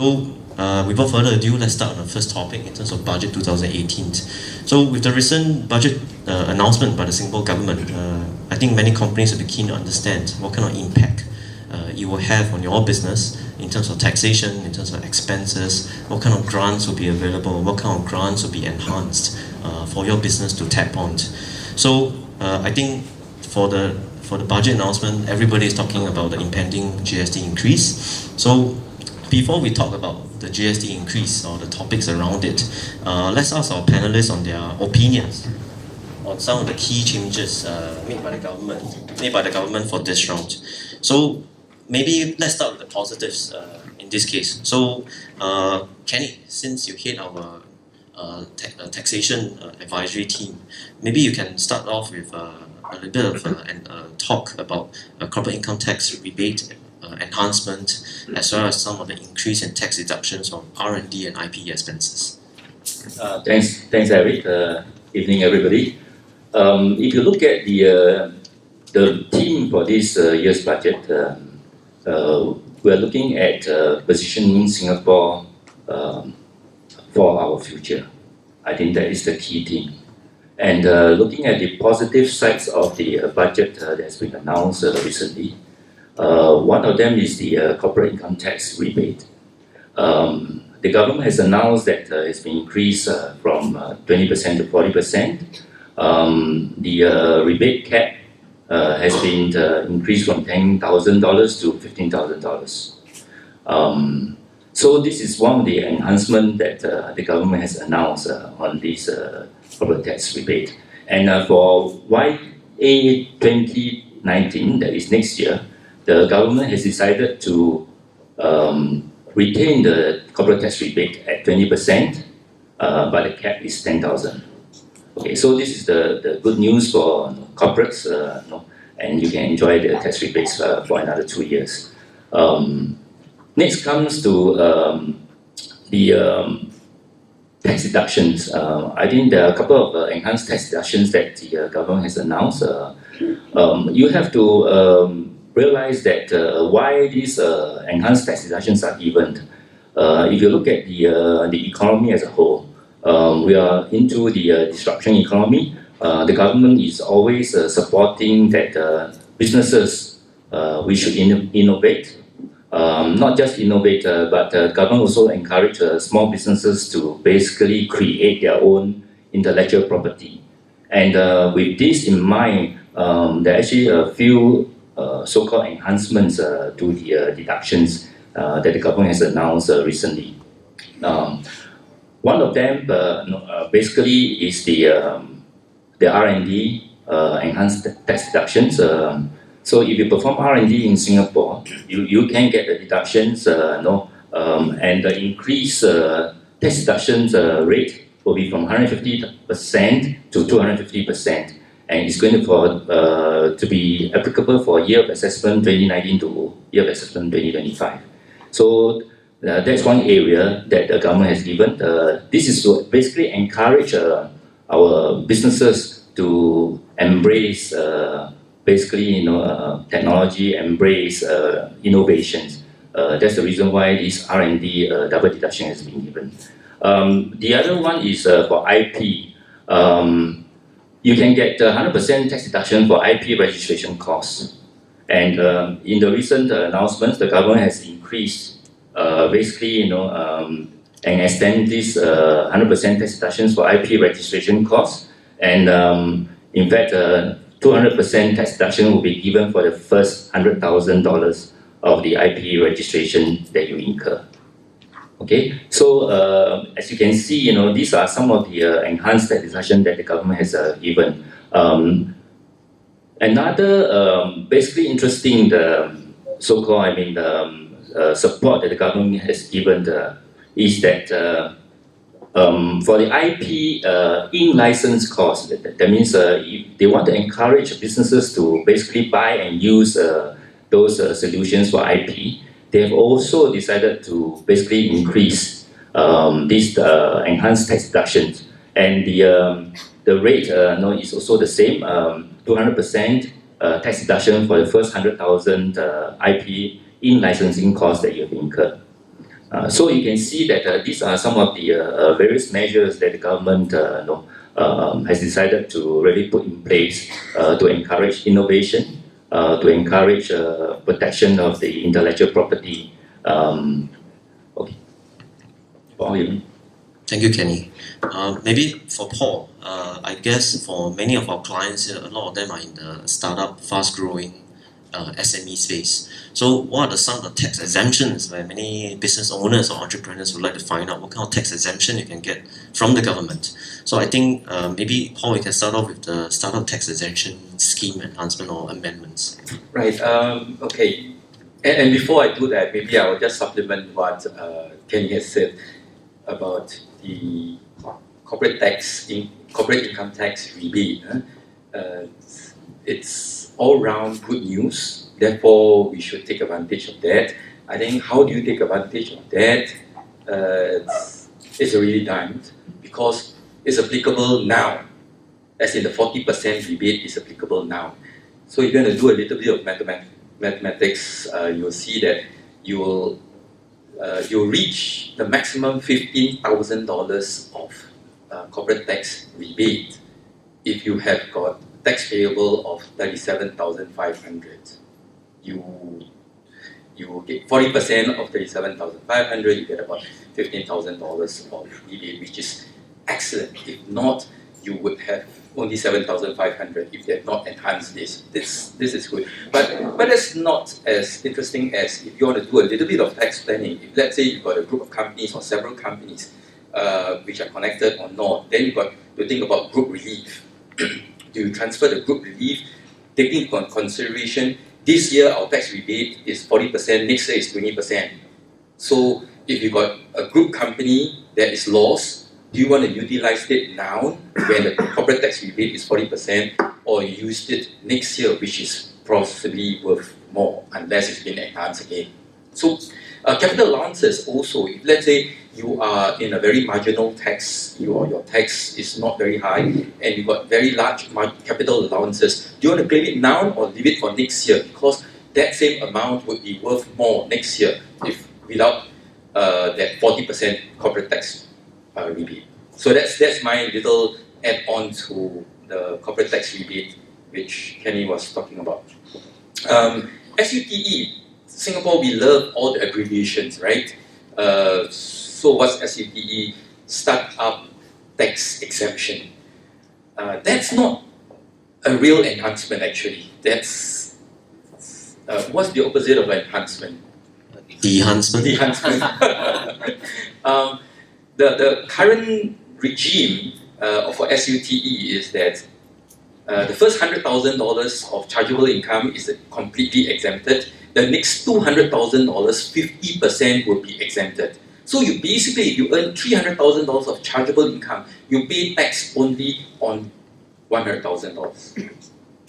So, without further ado, let's start on the first topic in terms of budget 2018. So, with the recent budget announcement by the Singapore government, I think many companies will be keen to understand what kind of impact it will have on your business in terms of taxation, in terms of expenses, what kind of grants will be available, what kind of grants will be enhanced for your business to tap on. So, I think for the budget announcement, everybody is talking about the impending GST increase. So, before we talk about the GST increase or the topics around it, let's ask our panelists on their opinions on some of the key changes made by the government for this round. So maybe let's start with the positives in this case. So Kenny, since you head our taxation advisory team, maybe you can start off with a little bit of talk about corporate income tax rebate enhancement, as well as some of the increase in tax deductions from R&D and IP expenses. Thanks, Eric. Evening, everybody. If you look at the theme for this year's budget, we are looking at positioning Singapore for our future. I think that is the key theme. And looking at the positive sides of the budget that has been announced recently, one of them is the corporate income tax rebate. The government has announced that it's been increased from 20% to 40%. The rebate cap has been increased from $10,000 to $15,000. So this is one of the enhancements that the government has announced on this corporate tax rebate. And for YA 2019, that is next year, the government has decided to retain the corporate tax rebate at 20%, but the cap is 10,000. Okay, so this is the good news for corporates, and you can enjoy the tax rebates for another 2 years. Next comes to the tax deductions. I think there are a couple of enhanced tax deductions that the government has announced. You have to realize that why these enhanced tax deductions are given. If you look at the economy as a whole, we are into the disruption economy. The government is always supporting that businesses, we should innovate. Not just innovate, but the government also encourage small businesses to basically create their own intellectual property. And with this in mind, there are actually a few so-called enhancements to the deductions that the government has announced recently. One of them basically is the R&D enhanced tax deductions. So if you perform R&D in Singapore, you can get the deductions, and the increased tax deductions rate will be from 150% to 250%. And it's going to be applicable for year of assessment 2019 to year of assessment 2025. So that's one area that the government has given. This is to basically encourage our businesses to embrace technology, embrace innovations. That's the reason why this R&D double deduction has been given. The other one is for IP. You can get 100% tax deduction for IP registration costs. And in the recent announcements, the government has increased and extend this 100% tax deductions for IP registration costs. And in fact, 200% tax deduction will be given for the first $100,000 of the IP registration that you incur. Okay, so as you can see, these are some of the enhanced tax deduction that the government has given. Another basically interesting, so-called, support that the government has given is that for the IP in-license cost, that means if they want to encourage businesses to basically buy and use those solutions for IP, they have also decided to basically increase these enhanced tax deductions. And the rate is also the same, 200% tax deduction for the first 100,000 IP in licensing costs that you have incurred. So you can see that these are some of the various measures that the government has decided to really put in place to encourage innovation, to encourage protection of the intellectual property. Okay. Thank you, Kenny. Maybe for Paul, I guess for many of our clients, a lot of them are in the startup, fast-growing SME space. So what are some of the tax exemptions where many business owners or entrepreneurs would like to find out what kind of tax exemption you can get from the government? So I think maybe, Paul, we can start off with the startup tax exemption scheme enhancement or amendments. Right, okay. And before I do that, maybe I will just supplement what Kenny has said about the corporate income tax rebate. It's all round good news. Therefore, we should take advantage of that. I think how do you take advantage of that? It's already done because it's applicable now. As in the 40% rebate is applicable now. So you're going to do a little bit of mathematics. You'll see that you'll reach the maximum $15,000 of corporate tax rebate if you have got tax payable of $37,500. You get 40% of $37,500. You get about $15,000 of rebate, which is excellent. If not, you would have only $7,500 if they have not enhanced this. This is good. But it's not as interesting as if you want to do a little bit of tax planning. If let's say you've got a group of companies or several companies which are connected or not, then you've got to think about group relief. Do you transfer the group relief, taking into consideration this year our tax rebate is 40%, next year is 20%. So if you've got a group company that is lost, do you want to utilize it now when the corporate tax rebate is 40%, or use it next year, which is possibly worth more unless it's been enhanced again? So capital allowances also, if let's say you are in a very marginal tax, your tax is not very high, and you've got very large capital allowances, do you want to claim it now or leave it for next year? Because that same amount would be worth more next year if without that 40% corporate tax rebate. So that's my little add-on to the corporate tax rebate, which Kenny was talking about. SUTE, Singapore, we love all the abbreviations, right? So what's SUTE? Startup Tax Exemption. That's not a real enhancement, actually. That's what's the opposite of enhancement? Enhancement. Enhancement. The current regime for SUTE is that the first $100,000 of chargeable income is completely exempted. The next $200,000, 50% will be exempted. So you basically, if you earn $300,000 of chargeable income, you pay tax only on $100,000.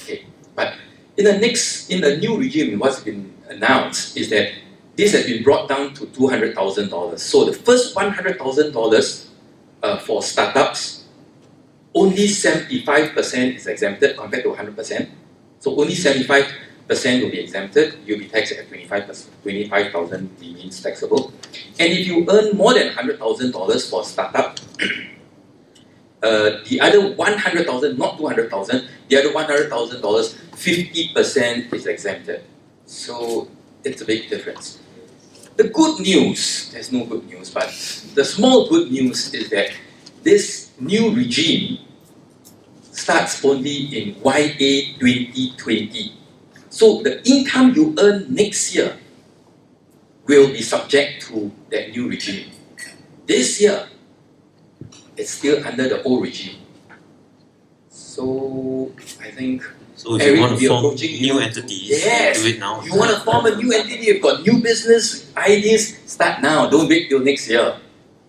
Okay, but in the new regime, what's been announced is that this has been brought down to $200,000. So the first $100,000 for startups, only 75% is exempted compared to 100%. So only 75% will be exempted. You'll be taxed at 25%. 25,000 remains taxable. And if you earn more than $100,000 for startup, the other 100,000, not 200,000, the other $100,000, 50% is exempted. So it's a big difference. The good news, there's no good news, but the small good news is that this new regime starts only in YA 2020. So the income you earn next year will be subject to that new regime. This year, it's still under the old regime. So I think So if you want to form new entities, yes, do it now. You want to form a new entity, you've got new business ideas, start now. Don't wait till next year.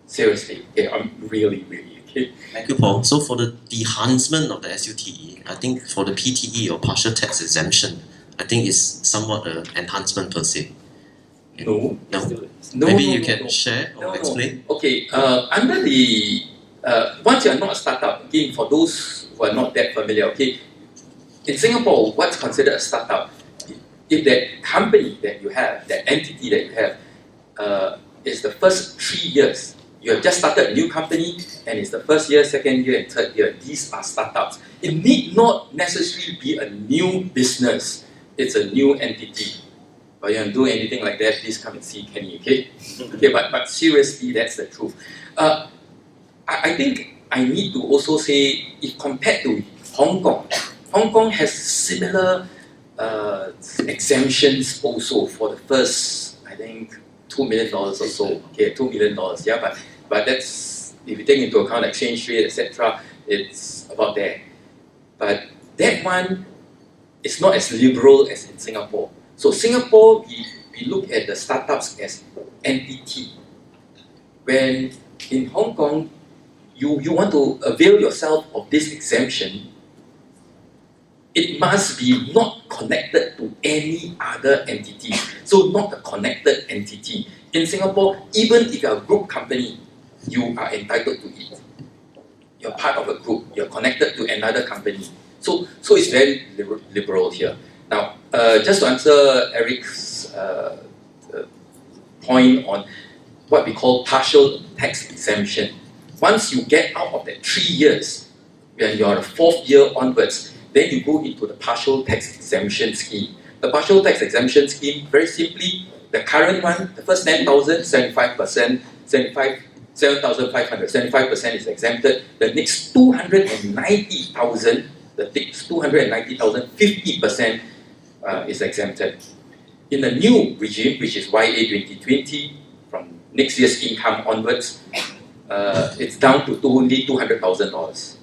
Seriously, okay, I'm really okay. Thank you, Paul. So for the enhancement of the SUTE, I think for the PTE or partial tax exemption, I think it's somewhat an enhancement per se. No. Maybe you can share or explain. Okay, under the once you're not a startup, again, for those who are not that familiar, okay, in Singapore, what's considered a startup? If that company that you have, that entity that you have, is the first 3 years. You have just started a new company, and it's the first year, second year, and third year. These are startups. It need not necessarily be a new business. It's a new entity. But you don't do anything like that, please come and see Kenny, okay? Okay, but seriously, that's the truth. I think I need to also say, if compared to Hong Kong has similar exemptions also for the first, I think, $2 million or so. Okay, $2 million, yeah, but that's, if you take into account exchange rate, etc., it's about there. But that one is not as liberal as in Singapore. So Singapore, we look at the startups as entity. When in Hong Kong, you want to avail yourself of this exemption, it must be not connected to any other entity. So not a connected entity. In Singapore, even if you're a group company, you are entitled to it. You're part of a group. You're connected to another company. So it's very liberal here. Now, just to answer Eric's point on what we call partial tax exemption. Once you get out of that 3 years, when you're the 4th year onwards, then you go into the partial tax exemption scheme. The partial tax exemption scheme, very simply, the current one, the first 10,000, 75%, 7,500, 75% is exempted. The next 290,000, 50% is exempted. In the new regime, which is YA 2020, from next year's income onwards, it's down to only $200,000.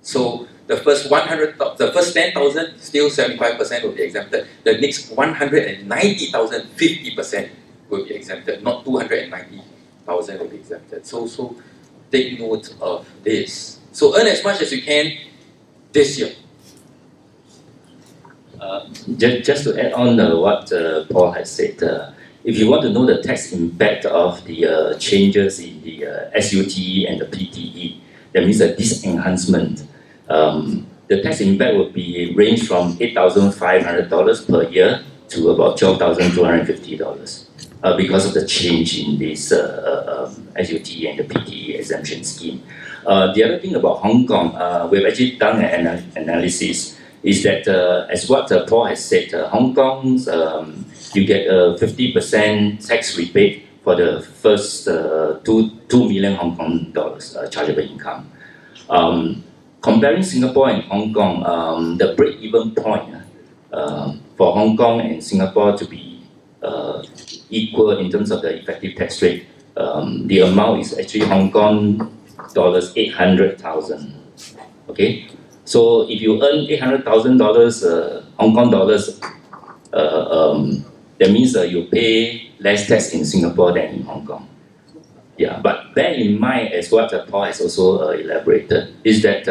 So the first 10,000, still 75% will be exempted. The next 190,000, 50% will be exempted. Not 290,000 will be exempted. So take note of this. So earn as much as you can this year. Just to add on what Paul has said, if you want to know the tax impact of the changes in the SUTE and the PTE, that means that this enhancement, the tax impact will be range from $8,500 per year to about $12,250 because of the change in this SUTE and the PTE exemption scheme. The other thing about Hong Kong, we've actually done an analysis, is that as what Paul has said, Hong Kong's you get a 50% tax rebate for the first 2 million Hong Kong dollars chargeable income. Comparing Singapore and Hong Kong, the break-even point for Hong Kong and Singapore to be equal in terms of the effective tax rate, the amount is actually Hong Kong dollars 800,000. Okay, so if you earn $800,000 Hong Kong dollars, that means you pay less tax in Singapore than in Hong Kong. Yeah, but bear in mind, as what Paul has also elaborated, is that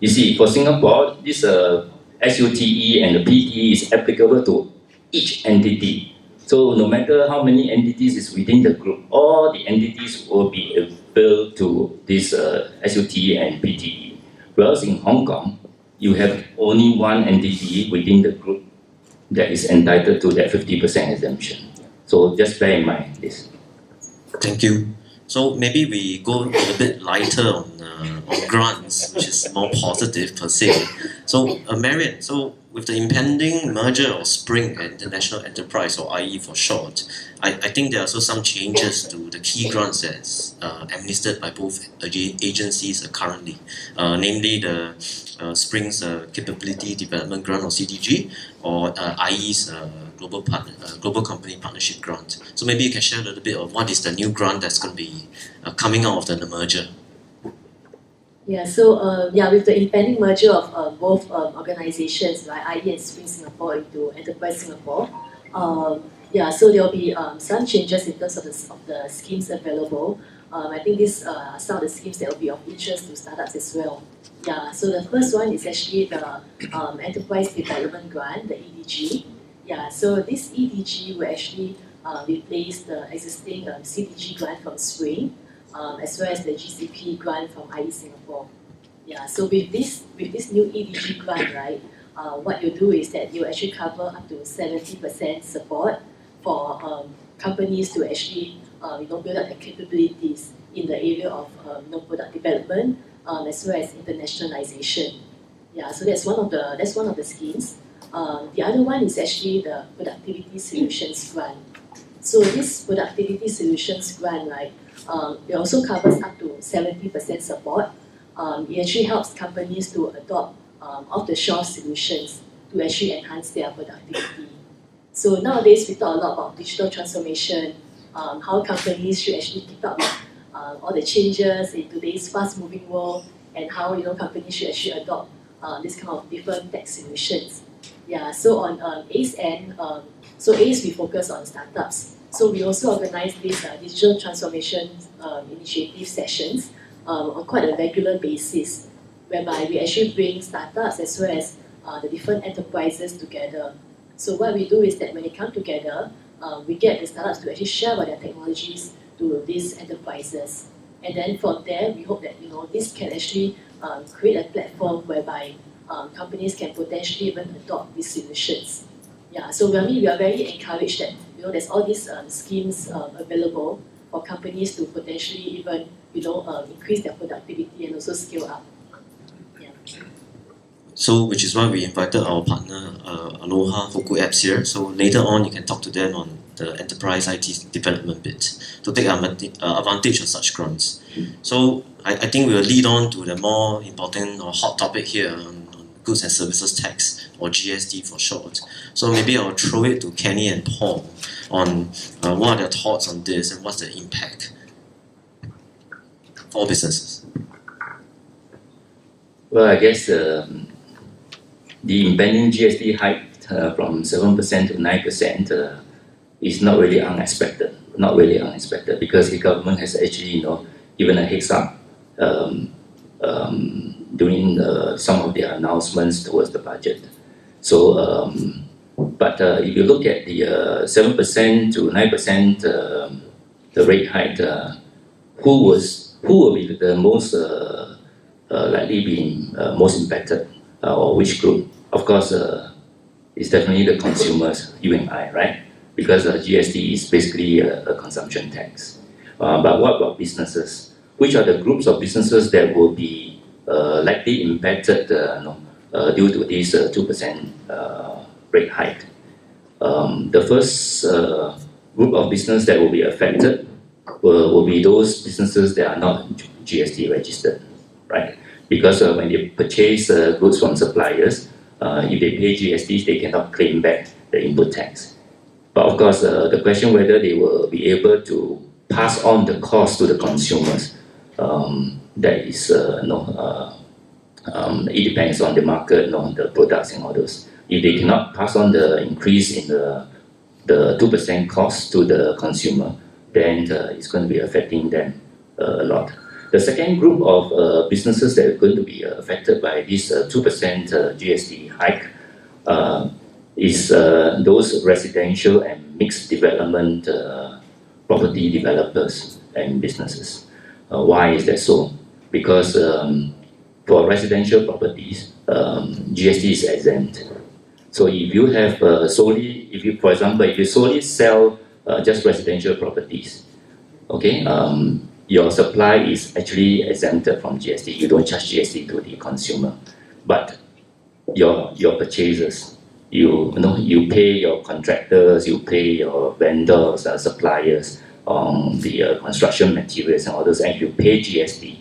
you see, for Singapore, this SUTE and the PTE is applicable to each entity. So no matter how many entities is within the group, all the entities will be able to this SUTE and PTE. Whereas in Hong Kong, you have only one entity within the group that is entitled to that 50% exemption. So just bear in mind this. Thank you. So maybe we go a bit lighter on grants, which is more positive per se. So Marian, so with the impending merger of Spring and International Enterprise, or IE for short, I think there are also some changes to the key grants that's administered by both agencies currently, namely the Spring's Capability Development Grant, or CDG, or IE's Global Company Partnership Grant. So maybe you can share a little bit of what is the new grant that's going to be coming out of the merger. Yeah, so with the impending merger of both organizations, like IE and Spring Singapore, into Enterprise Singapore, so there will be some changes in terms of the schemes available. I think these are some of the schemes that will be of interest to startups as well. Yeah, so the first one is actually the Enterprise Development Grant, the EDG. Yeah, so this EDG will actually replace the existing CDG grant from Spring, as well as the GCP grant from IE Singapore. Yeah, so with this new EDG grant, right, what you do is that you actually cover up to 70% support for companies to actually build up their capabilities in the area of product development as well as internationalization. Yeah, so that's one of the schemes. The other one is actually the Productivity Solutions Grant. So this Productivity Solutions Grant, right, it also covers up to 70% support. It actually helps companies to adopt off-the-shelf solutions to actually enhance their productivity. So nowadays we talk a lot about digital transformation, how companies should actually keep up with all the changes in today's fast-moving world, and how companies should actually adopt this kind of different tech solutions. Yeah, so on ACE end, so ACE we focus on startups. So we also organize these digital transformation initiative sessions on quite a regular basis, whereby we actually bring startups as well as the different enterprises together. So what we do is that when they come together, we get the startups to actually share about their technologies to these enterprises. And then from there, we hope that this can actually create a platform whereby companies can potentially even adopt these solutions. Yeah, so we are very encouraged that there's all these schemes available for companies to potentially even increase their productivity and also scale up. Yeah. So, which is why we invited our partner Aloha Foku Apps here. So later on, you can talk to them on the enterprise IT development bit to take advantage of such grants. So I think we will lead on to the more important or hot topic here on Goods and Services Tax, or GST for short. So maybe I'll throw it to Kenny and Paul on what are their thoughts on this and what's the impact for businesses. Well, I guess the impending GST hike from 7% to 9% is not really unexpected. Not really unexpected, because the government has actually given a heads up during some of their announcements towards the budget. So, but if you look at the 7% to 9% the rate hike, who will be the most likely being most impacted, or which group? Of course, it's definitely the consumers, you and I, right? Because GST is basically a consumption tax. But what about businesses? Which are the groups of businesses that will be likely impacted due to this 2% rate hike? The first group of business that will be affected will be those businesses that are not GST registered, right? Because when they purchase goods from suppliers, if they pay GST, they cannot claim back the input tax. But of course, the question whether they will be able to pass on the cost to the consumers, that is, it depends on the market, the products and all those. If they cannot pass on the increase in the 2% cost to the consumer, then it's going to be affecting them a lot. The second group of businesses that are going to be affected by this 2% GST hike is those residential and mixed development property developers and businesses. Why is that so? Because for residential properties, GST is exempt. So if you have for example, if you solely sell just residential properties, okay, your supply is actually exempted from GST. You don't charge GST to the consumer, but your purchases, you pay your contractors, you pay your vendors, suppliers on the construction materials and all those, and you pay GST.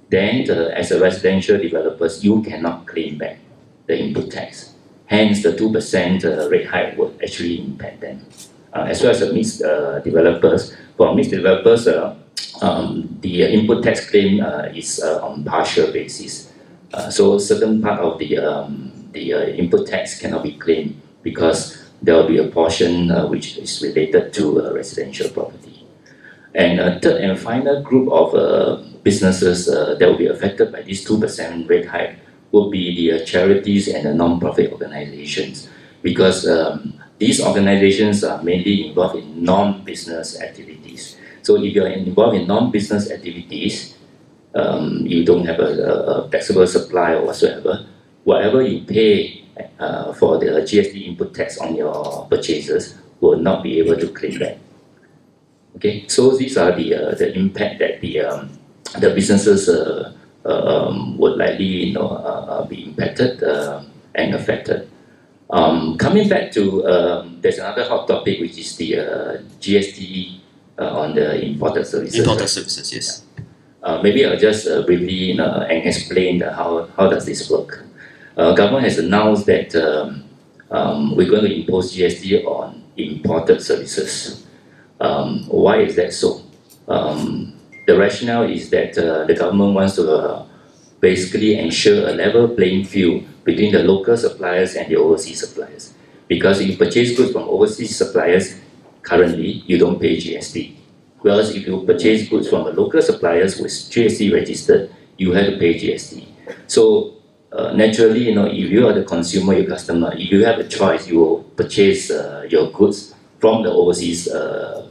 Then, as a residential developers, you cannot claim back the input tax. Hence, the 2% rate hike will actually impact them. As well as the mixed developers. For mixed developers, the input tax claim is on partial basis. So, certain part of the input tax cannot be claimed because there will be a portion which is related to residential property. And a third and final group of businesses that will be affected by this 2% rate hike would be the charities and the non-profit organizations, because these organizations are mainly involved in non-business activities. So if you're involved in non-business activities, you don't have a taxable supply or whatsoever, whatever you pay for the GST input tax on your purchases will not be able to claim back. Okay, so these are the impact that the businesses would likely be impacted and affected. Coming back to there's another hot topic, which is the GST on the imported services. Imported services, yes. Maybe I'll just briefly and explain how does this work. Government has announced that we're going to impose GST on imported services. Why is that so? The rationale is that the government wants to basically ensure a level playing field between the local suppliers and the overseas suppliers. Because if you purchase goods from overseas suppliers, currently you don't pay GST. Whereas if you purchase goods from a local suppliers with GST registered, you have to pay GST. So naturally, if you are the consumer, your customer, if you have a choice, you will purchase your goods from the overseas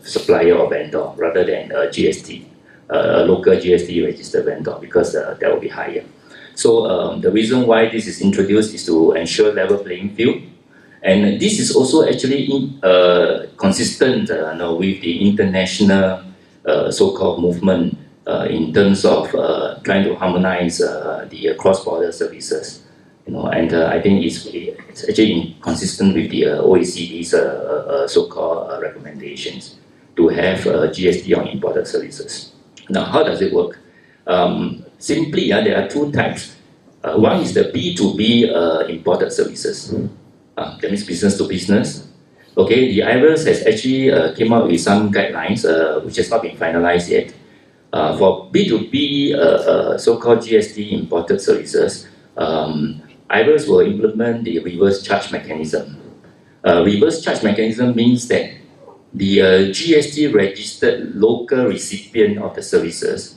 supplier or vendor rather than GST, a local GST registered vendor, because that will be higher. So the reason why this is introduced is to ensure level playing field. And this is also actually consistent with the international so-called movement in terms of trying to harmonize the cross-border services. And I think it's actually consistent with the OECD's so-called recommendations to have GST on imported services. Now, how does it work? Simply, there are two types. One is the B2B imported services. That means business to business. Okay, the IRS has actually came up with some guidelines which has not been finalized yet. For B2B so-called GST imported services, IRS will implement the reverse charge mechanism. Reverse charge mechanism means that the GST registered local recipient of the services,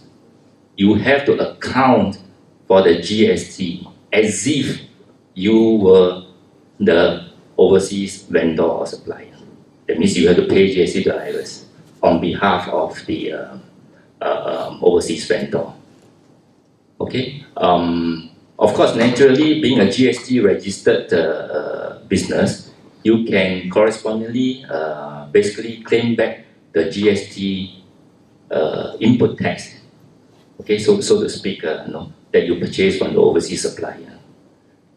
you have to account for the GST as if you were the overseas vendor or supplier. That means you have to pay GST to IRS on behalf of the overseas vendor. Okay. Of course, naturally, being a GST registered business, you can correspondingly basically claim back the GST input tax. Okay, so to speak, that you purchase from the overseas supplier.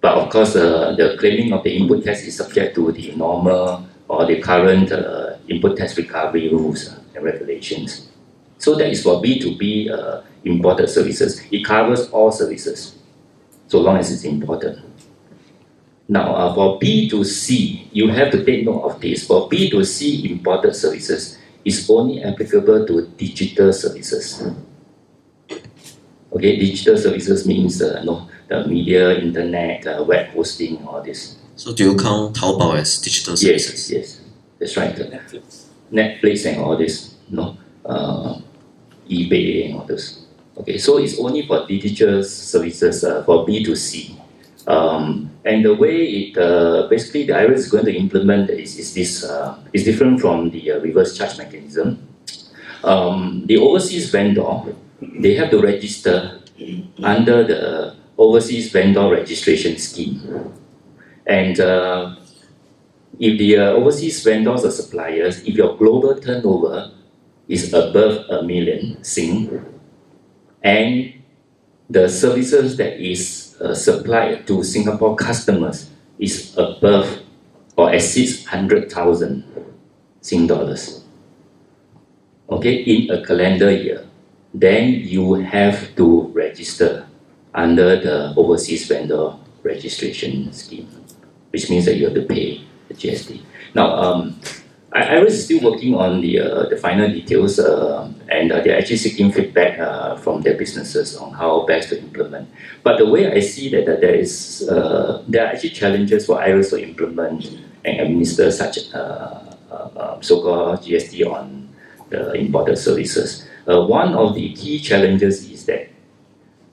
But of course, the claiming of the input tax is subject to the normal or the current input tax recovery rules and regulations. So that is for B2B imported services. It covers all services, so long as it's imported. Now, for B2C, you have to take note of this. For B2C imported services, it's only applicable to digital services. Okay, digital services means the media, internet, web hosting, all this. So do you count Taobao as digital services? Yes, that's right. Netflix and all this, eBay and all this. Okay, so it's only for digital services for B2C. And the way it basically the IRS is going to implement is different from the reverse charge mechanism. The overseas vendor, they have to register under the overseas vendor registration scheme. And if the overseas vendors or suppliers, if your global turnover is above 1 million Sing, and the services that is supplied to Singapore customers is above or exceeds 100,000 Sing dollars, okay, in a calendar year, then you have to register under the overseas vendor registration scheme, which means that you have to pay the GST. Now, IRS is still working on the final details, and they're actually seeking feedback from their businesses on how best to implement. But the way I see that there are actually challenges for IRS to implement and administer such so-called GST on the imported services. One of the key challenges is that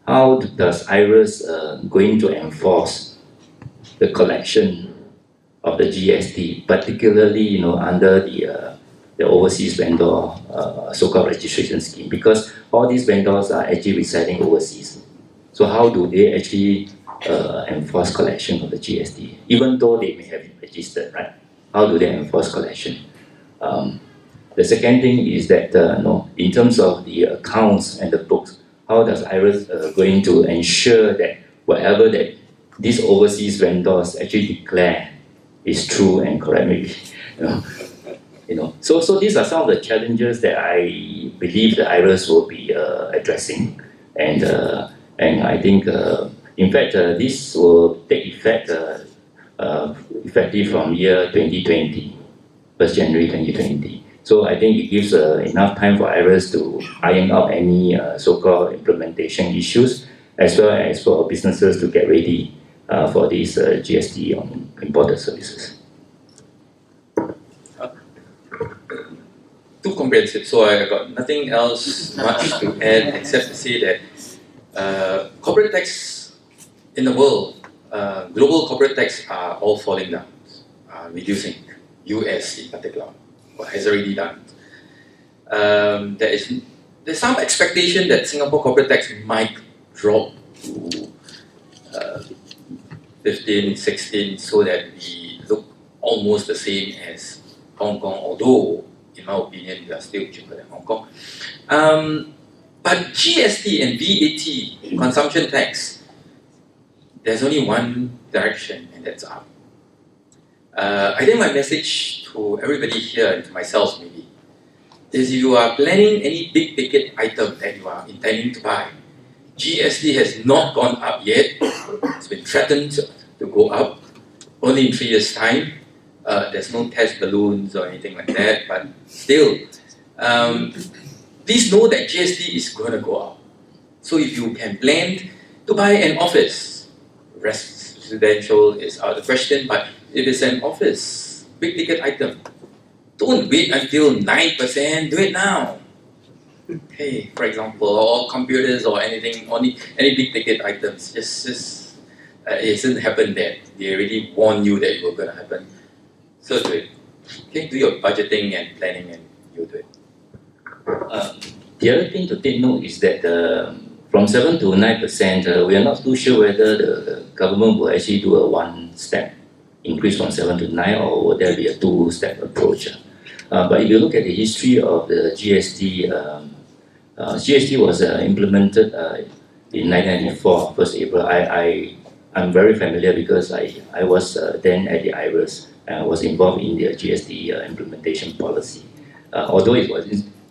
how does IRS going to enforce the collection of the GST, particularly under the overseas vendor so-called registration scheme, because all these vendors are actually residing overseas. So how do they actually enforce collection of the GST, even though they may have registered, right? How do they enforce collection? The second thing is that in terms of the accounts and the books, how does IRAS going to ensure that whatever that these overseas vendors actually declare is true and correct? Maybe, So these are some of the challenges that I believe the IRAS will be addressing, and I think in fact this will take effect effective from year 2020, 1st January 2020. So I think it gives enough time for IRAS to iron out any so-called implementation issues, as well as for businesses to get ready for this GST on imported services. Too comprehensive, so I got nothing else much to add except to say that corporate tax in the world, global corporate tax are all falling down, reducing. US in particular, has already done. There's some expectation that Singapore corporate tax might drop to 15, 16, so that we look almost the same as Hong Kong, although in my opinion we are still cheaper than Hong Kong. But GST and VAT, consumption tax, there's only one direction, and that's up. I think my message to everybody here, and to myself maybe, is if you are planning any big ticket item that you are intending to buy, GST has not gone up yet. It's been threatened to go up only in 3 years' time. There's no test balloons or anything like that, but still, please know that GST is going to go up. So if you can plan to buy an office, residential is out of the question, but if it's an office, big ticket item, don't wait until 9%, do it now. Okay, for example, or computers or anything, any big ticket items, just it doesn't happen there. They already warned you that it was going to happen. So do it. Okay, do your budgeting and planning and you'll do it. The other thing to take note is that from 7 to 9%, we are not too sure whether the government will actually do a one-step increase from 7 to 9, or will there be a two-step approach? But if you look at the history of the GST, GST was implemented in 1994, 1st April. I'm very familiar because I was then at the IRAS and was involved in the GST implementation policy. Although it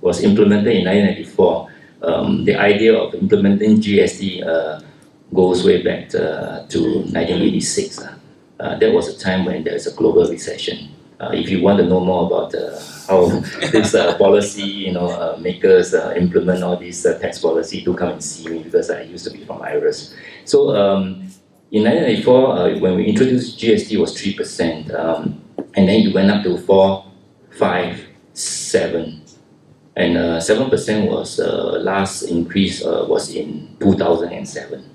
was implemented in 1994, the idea of implementing GST goes way back to 1986. That was a time when there's a global recession. If you want to know more about how this policy, makers implement all this tax policy, do come and see me, because I used to be from IRAS. So in 1994, when we introduced GST, it was 3%, and then it went up to 4, 5, 7, and 7% was last increase was in 2007.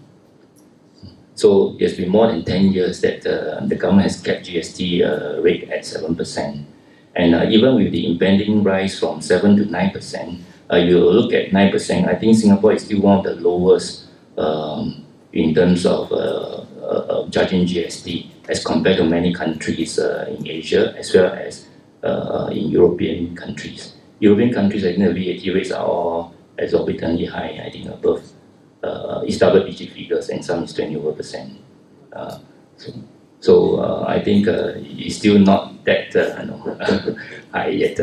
So it's been more than 10 years that the government has kept GST rate at 7%. And even with the impending rise from 7 to 9%, you look at 9%, I think Singapore is still one of the lowest in terms of charging GST as compared to many countries in Asia, as well as in European countries. European countries, I think the VAT rates are all exorbitantly high, I think above. It's double-digit figures, and some is 20%. So I think it's still not that high yet.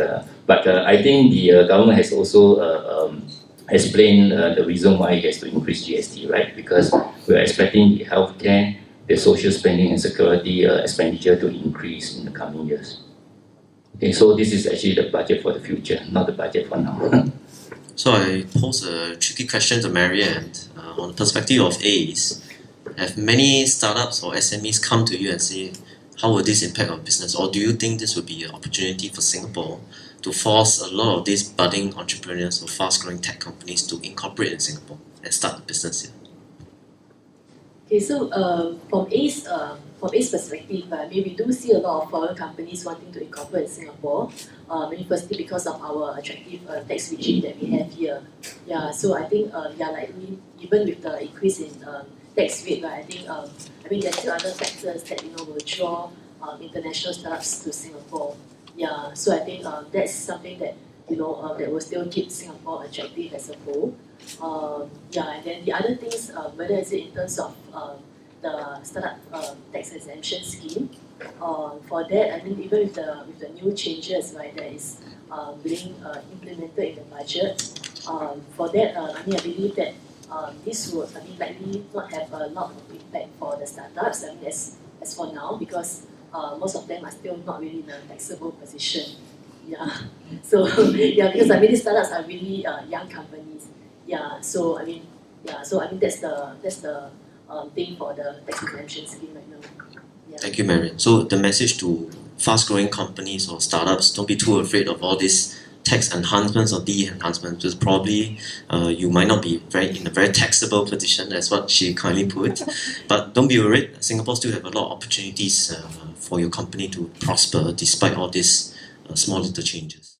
But I think the government has also explained the reason why it has to increase GST, right? Because we're expecting the healthcare, the social spending and security expenditure to increase in the coming years. Okay, so this is actually the budget for the future, not the budget for now. So I pose a tricky question to Marianne. On the perspective of A's, have many startups or SMEs come to you and say, how will this impact our business? Or do you think this would be an opportunity for Singapore to force a lot of these budding entrepreneurs or fast-growing tech companies to incorporate in Singapore and start a business here? Okay, so from A's perspective, maybe we do see a lot of foreign companies wanting to incorporate in Singapore. Maybe firstly because of our attractive tax regime that we have here. Yeah, so I think even with the increase in tax rate, I think there's still other factors that will draw international startups to Singapore. Yeah, so I think that's something that that will still keep Singapore attractive as a whole. Yeah, and then the other things, whether it's in terms of the startup tax exemption scheme, for that I mean even with the new changes right that is being implemented in the budget, for that I mean I believe that this would likely not have a lot of impact for the startups. I mean as for now because most of them are still not really in a taxable position. Yeah. So yeah, because I mean these startups are really young companies. Yeah. So I mean that's the thing for the tax exemption scheme right now. Yeah. Thank you, Marion. So the message to fast-growing companies or startups: don't be too afraid of all these tax enhancements or de-enhancements, because probably you might not be in a very taxable position, as what she kindly put. But don't be worried. Singapore still have a lot of opportunities for your company to prosper despite all these small little changes.